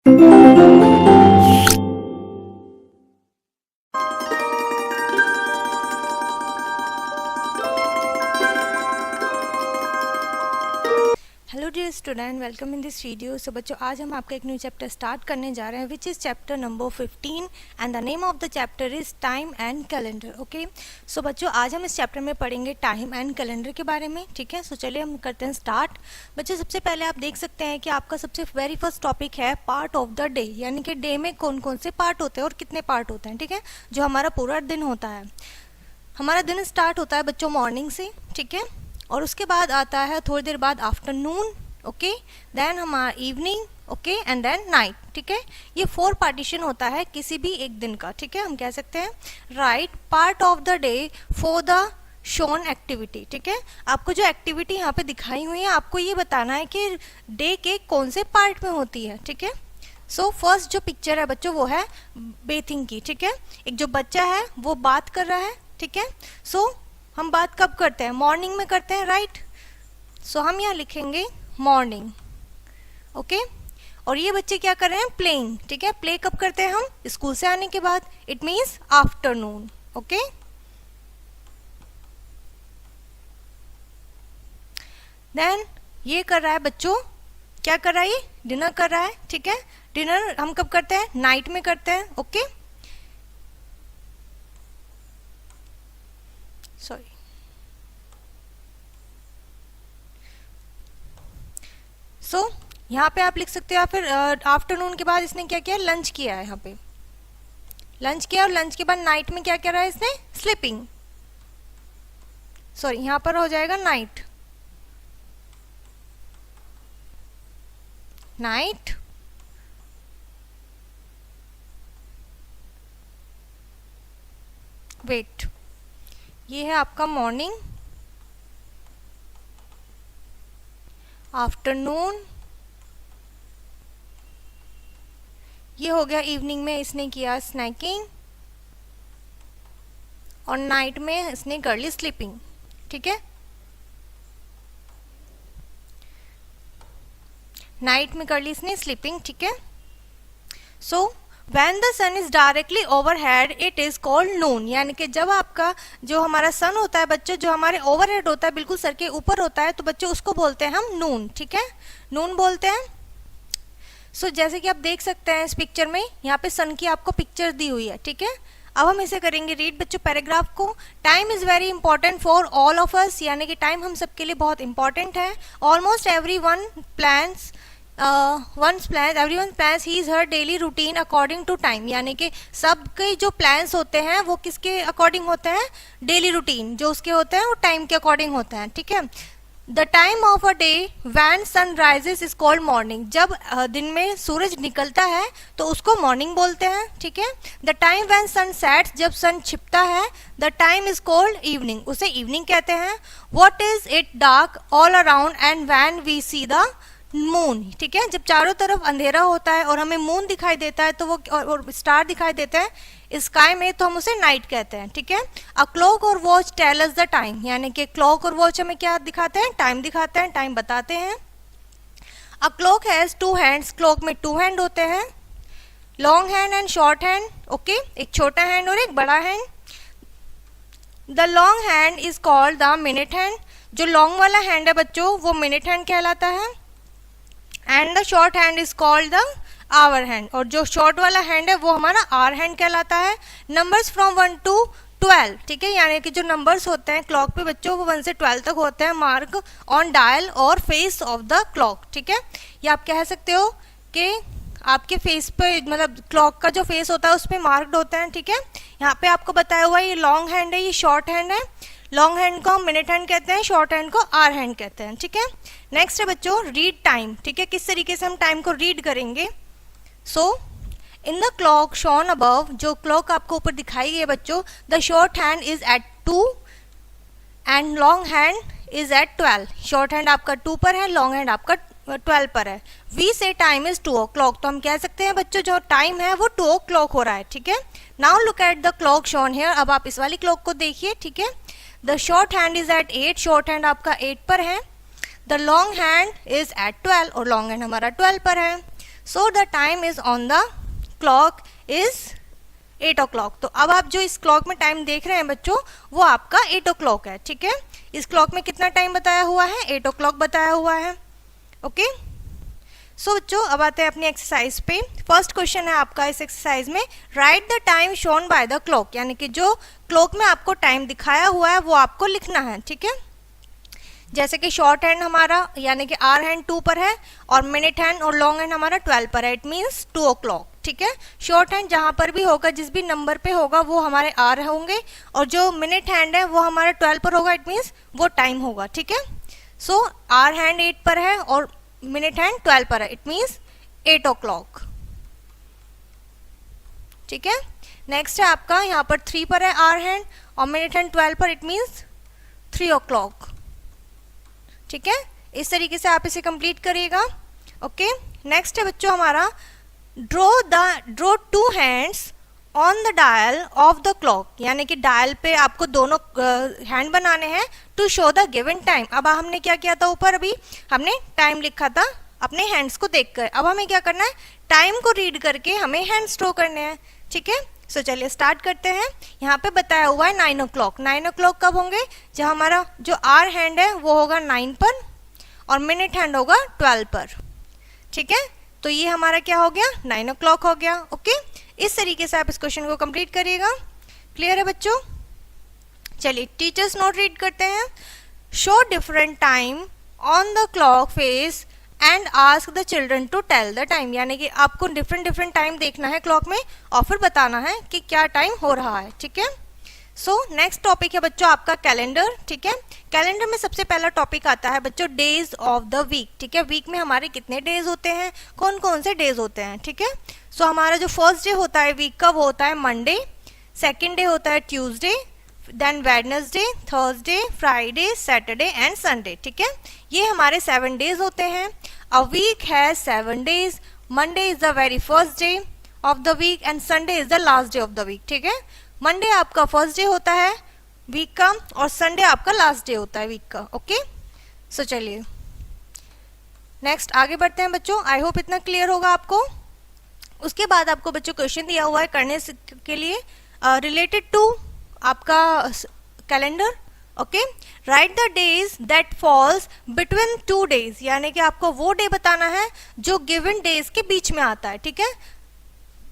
Hello dear student, welcome in this video. So बच्चों, आज हम आपका एक न्यू चैप्टर स्टार्ट करने जा रहे हैं which is chapter number 15 and the name of the chapter is time and calendar. Okay, so बच्चों आज हम इस चैप्टर में पढ़ेंगे टाइम एंड कैलेंडर के बारे में। ठीक है, सो चलिए हम करते हैं स्टार्ट। बच्चों, सबसे पहले आप देख सकते हैं कि आपका सबसे वेरी फर्स्ट टॉपिक है पार्ट ऑफ द डे, यानी कि डे में कौन कौन से पार्ट होते हैं और कितने पार्ट होते हैं। ठीक है, जो हमारा पूरा दिन होता है। हमारा दिन स्टार्ट होता है बच्चों मॉर्निंग से, ठीक है, और उसके बाद आता है थोड़ी देर बाद आफ्टरनून, ओके, देन हमारा evening, okay, and then night. ठीक है, ये 4 पार्टीशन होता है किसी भी एक दिन का। ठीक है, हम कह सकते हैं right part of the day for the shown activity. ठीक है, आपको जो एक्टिविटी यहाँ पे दिखाई हुई है आपको ये बताना है कि डे के कौन से पार्ट में होती है। ठीक है, सो फर्स्ट जो पिक्चर है बच्चों वो है बेथिंग की। ठीक है, एक जो बच्चा है वो बात कर रहा है। ठीक है, सो हम बात कब करते हैं? मॉर्निंग में करते हैं, राइट। सो हम यहाँ लिखेंगे मॉर्निंग, ओके। और ये बच्चे क्या कर रहे हैं? प्लेइंग। ठीक है, प्ले कब करते हैं हम? स्कूल से आने के बाद, it means afternoon, okay. Then ये कर रहा है बच्चों, क्या कर रहा है? ये डिनर कर रहा है। ठीक है, डिनर हम कब करते हैं? नाइट में करते हैं, ओके। सॉरी, सो यहाँ पे आप लिख सकते हो, या फिर आफ्टरनून के बाद इसने क्या किया? लंच किया है। यहाँ पे लंच किया, और लंच के बाद नाइट में क्या कर रहा है इसने? स्लीपिंग। सॉरी, यहाँ पर हो जाएगा नाइट, नाइट। वेट, ये है आपका मॉर्निंग, आफ्टरनून, ये हो गया इवनिंग में इसने किया स्नैकिंग, और नाइट में इसने कर ली स्लीपिंग। ठीक है, नाइट में कर ली इसने स्लीपिंग। ठीक है, so when the sun is directly overhead it is called noon, यानी कि जब आपका जो हमारा सन होता है बच्चों, जो हमारे ओवरहेड होता है, बिल्कुल सर के ऊपर होता है, तो बच्चों उसको बोलते हैं हम नून। ठीक है, नून बोलते हैं। सो जैसे कि आप देख सकते हैं इस पिक्चर में, यहाँ पे सन की आपको पिक्चर दी हुई है। ठीक है, अब हम इसे करेंगे रीड बच्चों पैराग्राफ को। Time is very important for all of us, यानी कि टाइम हम सबके लिए बहुत इंपॉर्टेंट है। Almost everyone plans everyone plans his her daily routine according to time, यानी कि सबके जो प्लान्स होते हैं वो किसके अकॉर्डिंग होते हैं? डेली रूटीन जो उसके होते हैं वो टाइम के अकॉर्डिंग होते हैं। ठीक है, the time of a day when sun rises is called morning, जब दिन में सूरज निकलता है तो उसको मॉर्निंग बोलते हैं। ठीक है, the time when sun sets, जब सन छिपता है, the time is called evening, उसे इवनिंग कहते हैं। What is it dark all around and when we see the moon. ठीक है, जब चारों तरफ अंधेरा होता है और हमें मून दिखाई देता है तो वो और स्टार दिखाई देते हैं स्काई में, तो हम उसे नाइट कहते हैं। ठीक है, अ क्लॉक और watch tell us the time, यानी कि क्लॉक और वॉच हमें क्या दिखाते हैं? टाइम दिखाते हैं, टाइम बताते हैं। A clock has 2 hands, clock में 2 हैंड होते हैं, long hand and short hand, okay, एक छोटा हैंड और एक बड़ा hand. The long hand is called the minute hand, जो लॉन्ग वाला हैंड है बच्चों वो मिनट हैंड कहलाता है। And the short hand is called the hour hand, और जो शॉर्ट वाला हैंड है वो हमारा आवर हैंड कहलाता है। नंबर्स फ्रॉम 1 to 12, ठीक है, यानी कि जो नंबर्स होते हैं क्लॉक पे बच्चों वो 1 से 12 तक होते हैं, मार्क ऑन डायल और फेस ऑफ द क्लॉक। ठीक है, या आप कह सकते हो कि आपके फेस पे, मतलब क्लॉक का जो फेस होता है उस पर मार्क्ड होता है। ठीक है, यहाँ पे आपको बताया हुआ है ये लॉन्ग हैंड है, ये शॉर्ट हैंड है। लॉन्ग हैंड को हम मिनट हैंड कहते हैं, शॉर्ट हैंड को आवर हैंड कहते हैं। ठीक है, नेक्स्ट है बच्चों रीड टाइम। ठीक है, किस तरीके से हम टाइम को रीड करेंगे? So in the clock shown above, जो क्लॉक आपको ऊपर दिखाई गई है बच्चों, the short hand is at 2 and long hand is at 12। Short hand आपका 2 पर है, लॉन्ग हैंड आपका 12 पर है। वी से टाइम इज 2 o'clock, तो हम कह सकते हैं बच्चों जो टाइम है वो 2 o'clock हो रहा है। ठीक है, now look at the clock shown here, अब आप इस वाली क्लॉक को देखिए। ठीक है, the short hand is at 8, short hand आपका 8 पर है। The long hand is at 12, और लॉन्ग हैंड हमारा 12 पर है। So the time is on the clock is 8 o'clock। तो अब आप जो इस क्लॉक में टाइम देख रहे हैं बच्चों, वो आपका 8 o'clock है, ठीक है। इस क्लॉक में कितना टाइम बताया हुआ है? 8 o'clock बताया हुआ है, ओके। सो बच्चों अब आते हैं अपनी एक्सरसाइज पे। फर्स्ट क्वेश्चन है आपका इस एक्सरसाइज में, right the time shown by the clock, यानी कि जो क्लॉक में आपको टाइम दिखाया हुआ है वो आपको लिखना है, ठीक है। जैसे कि शॉर्ट हैंड हमारा यानी कि आर हैंड 2 पर है और मिनट हैंड और लॉन्ग हैंड हमारा 12 पर है, इट मीन्स 2 o'clock, ठीक है। शॉर्ट हैंड जहां पर भी होगा, जिस भी नंबर पे होगा वो हमारे आर होंगे, और जो मिनट हैंड है वो हमारा 12 पर होगा, इट मीन्स वो टाइम होगा, ठीक है। सो आर हैंड 8 पर है और मिनट हैंड 12 पर है, इट मीन्स 8 o'clock, ठीक है। नेक्स्ट है आपका यहाँ पर 3 पर है आर हैंड और मिनट हैंड 12 पर, इट मीन्स 3 o'clock, ठीक है। इस तरीके से आप इसे कंप्लीट करिएगा, ओके। नेक्स्ट है बच्चों हमारा, draw 2 hands on the dial of the clock, यानी कि डायल पे आपको दोनों हैंड बनाने हैं to show the given time. अब हमने क्या किया था, ऊपर अभी हमने टाइम लिखा था अपने हैंड्स को देखकर, अब हमें क्या करना है, टाइम को रीड करके हमें हैंड्स ड्रॉ करने हैं, ठीक है। सो चलिए स्टार्ट करते हैं। यहाँ पे बताया हुआ है 9 o'clock। 9 o'clock कब होंगे? जब हमारा जो आर हैंड है वो होगा 9 पर और मिनट हैंड होगा 12 पर, ठीक है। तो ये हमारा क्या हो गया, 9 o'clock हो गया, ओके। इस तरीके से आप इस क्वेश्चन को कंप्लीट करिएगा। क्लियर है बच्चों? चलिए टीचर्स नोट रीड करते हैं। Show different time on the clock face and ask the children to tell the time, यानी कि आपको डिफरेंट टाइम देखना है क्लॉक में और फिर बताना है कि क्या टाइम हो रहा है, ठीक है। सो नेक्स्ट टॉपिक है बच्चों आपका कैलेंडर, ठीक है। कैलेंडर में सबसे पहला टॉपिक आता है बच्चों डेज ऑफ द वीक, ठीक है। वीक में हमारे कितने डेज होते हैं, कौन कौन से डेज होते हैं, ठीक है। सो हमारा जो फर्स्ट डे होता है वीक का वो होता है मंडे, सेकेंड डे होता है Tuesday, then Wednesday, Thursday, Friday, Saturday and Sunday, ठीक है। ये हमारे 7 डेज होते हैं। A week has 7 days। Monday is the very first day of the week and Sunday is the last day of the week, ठीक है। Monday आपका first day होता है वीक का और संडे आपका लास्ट डे होता है वीक का, ओके। सो चलिए नेक्स्ट आगे बढ़ते हैं बच्चों। आई होप इतना क्लियर होगा आपको। उसके बाद आपको बच्चों क्वेश्चन दिया हुआ है करने के लिए रिलेटेड टू आपका calendar, okay. Write the days that falls between 2 days, यानी कि आपको वो डे बताना है जो गिवन डेज के बीच में आता है, ठीक है।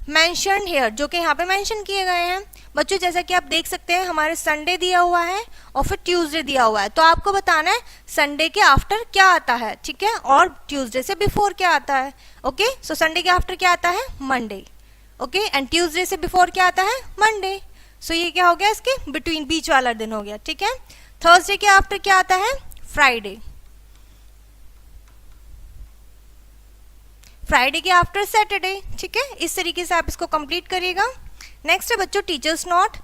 मेंशन हियर, जो कि यहाँ पे मेंशन किए गए हैं बच्चों। जैसा कि आप देख सकते हैं हमारे संडे दिया हुआ है और फिर ट्यूसडे दिया हुआ है, तो आपको बताना है संडे के आफ्टर क्या आता है, ठीक है, और ट्यूसडे से बिफोर क्या आता है, ओके। सो संडे के आफ्टर क्या आता है, मंडे, ओके, एंड ट्यूसडे से बिफोर क्या आता है, मंडे। सो ये क्या हो गया, इसके बिटवीन बीच वाला दिन हो गया, ठीक है। थर्सडे के आफ्टर क्या आता है, फ्राइडे, फ्राइडे के आफ्टर सैटरडे, ठीक है। इस तरीके से आप इसको कंप्लीट करिएगा। नेक्स्ट है बच्चों teachers note.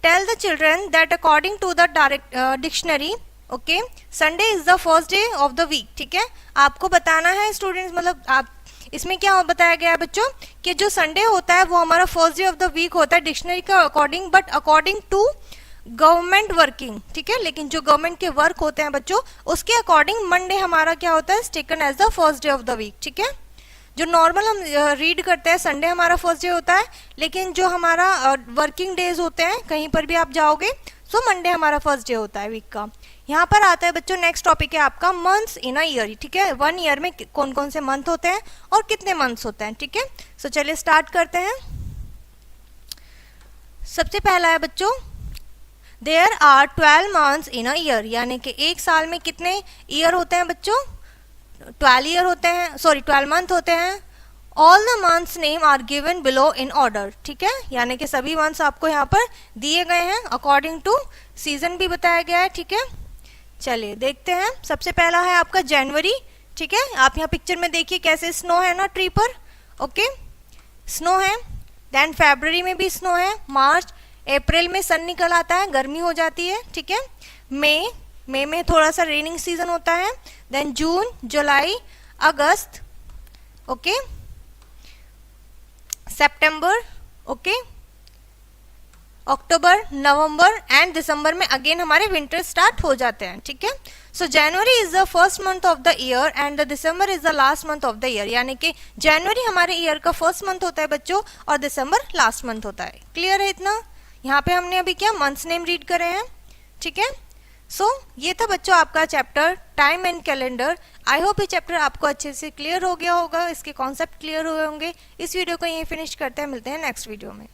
Tell the children that according to the direct dictionary, okay, Sunday is the first day of the week, ठीक है। आपको बताना है स्टूडेंट्स, मतलब आप इसमें क्या बताया गया है बच्चों कि जो संडे होता है वो हमारा first day of the week होता है डिक्शनरी का according, but according to government working, ठीक है। लेकिन जो गवर्नमेंट के वर्क होते हैं बच्चों उसके अकॉर्डिंग मंडे हमारा क्या होता है, taken as the first day of the week, ठीक है। जो नॉर्मल हम रीड करते हैं संडे हमारा फर्स्ट डे होता है, लेकिन जो हमारा वर्किंग डेज होते हैं कहीं पर भी आप जाओगे सो मंडे हमारा फर्स्ट डे होता है वीक का। यहाँ पर आता है बच्चों नेक्स्ट टॉपिक है आपका मंथ्स इन अ ईयर, ठीक है। 1 ईयर में कौन कौन से मंथ होते हैं और कितने मंथ्स होते हैं, ठीक है। सो चलिए स्टार्ट करते हैं। सबसे पहला है बच्चों there are 12 months in a year, यानी कि एक साल में कितने ईयर होते हैं बच्चों, 12 ईयर होते हैं, सॉरी 12 मंथ होते हैं। All the months name are given below in order, ठीक है, यानी कि सभी मंथ्स आपको यहाँ पर दिए गए हैं अकॉर्डिंग टू सीजन भी बताया गया है, ठीक है। चलिए देखते हैं। सबसे पहला है आपका जनवरी, ठीक है। आप यहाँ पिक्चर में देखिए कैसे स्नो है ना ट्री पर, ओके, स्नो है। देन फरवरी में भी स्नो है, मार्च अप्रैल में सन निकल आता है, गर्मी हो जाती है, ठीक है। मई में थोड़ा सा रेनिंग सीजन होता है। Then June, July, August, okay, September, okay, October, November and December में अगेन हमारे विंटर स्टार्ट हो जाते हैं, ठीक है। So January is the first month of the year and the December is the last month of the year, यानी कि जनवरी हमारे ईयर का फर्स्ट मंथ होता है बच्चों और दिसंबर लास्ट मंथ होता है। क्लियर है इतना? यहाँ पे हमने अभी क्या मंथ्स नेम रीड करे हैं, ठीक है। सो ये था बच्चों आपका chapter time and calendar. I hope ये चैप्टर आपको अच्छे से क्लियर हो गया होगा, इसके कॉन्सेप्ट क्लियर हुए होंगे। इस वीडियो को यहीं फिनिश करते हैं, मिलते हैं नेक्स्ट वीडियो में।